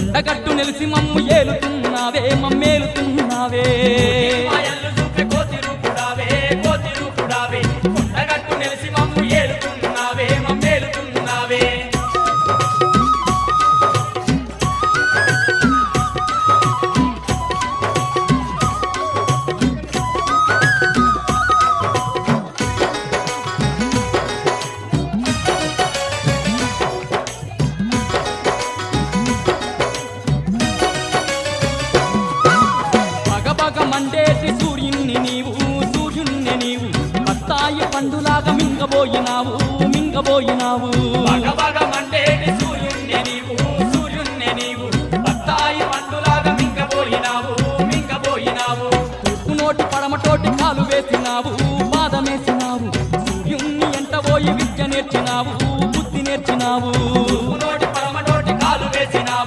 కొండగట్టు నిలిసి మమ్ము ఏలుతున్నావే మమ్మేలుతున్నావే మాయలు చూపే కోతి రూపుడావే కోతి రూపుడావే కొండగట్టు నిలిసి మమ్ము ఏలుతున్నావే మమ్మేలుతున్నావే పగపగ మండేటి సూర్యుణ్ణి నీవు సూర్యుణ్ణి నీవు బత్తాయి పండులాగా మింగబోయినావు మింగబోయినావు బగబగ మండేటి సూర్యుణ్ణి నీవు సూర్యుణ్ణి నీవు బత్తాయి పండులాగా మింగబోయినావు మింగబోయినావు తూర్పు నోటి పడమటోటి కాలు వేసినావు పాదమేసినావు సూర్యుణ్ణి ఎంటబోయి విద్య నేర్చినావు బుద్ధి నేర్చినావు నోటి పడమటోటి కాలు వేసినావు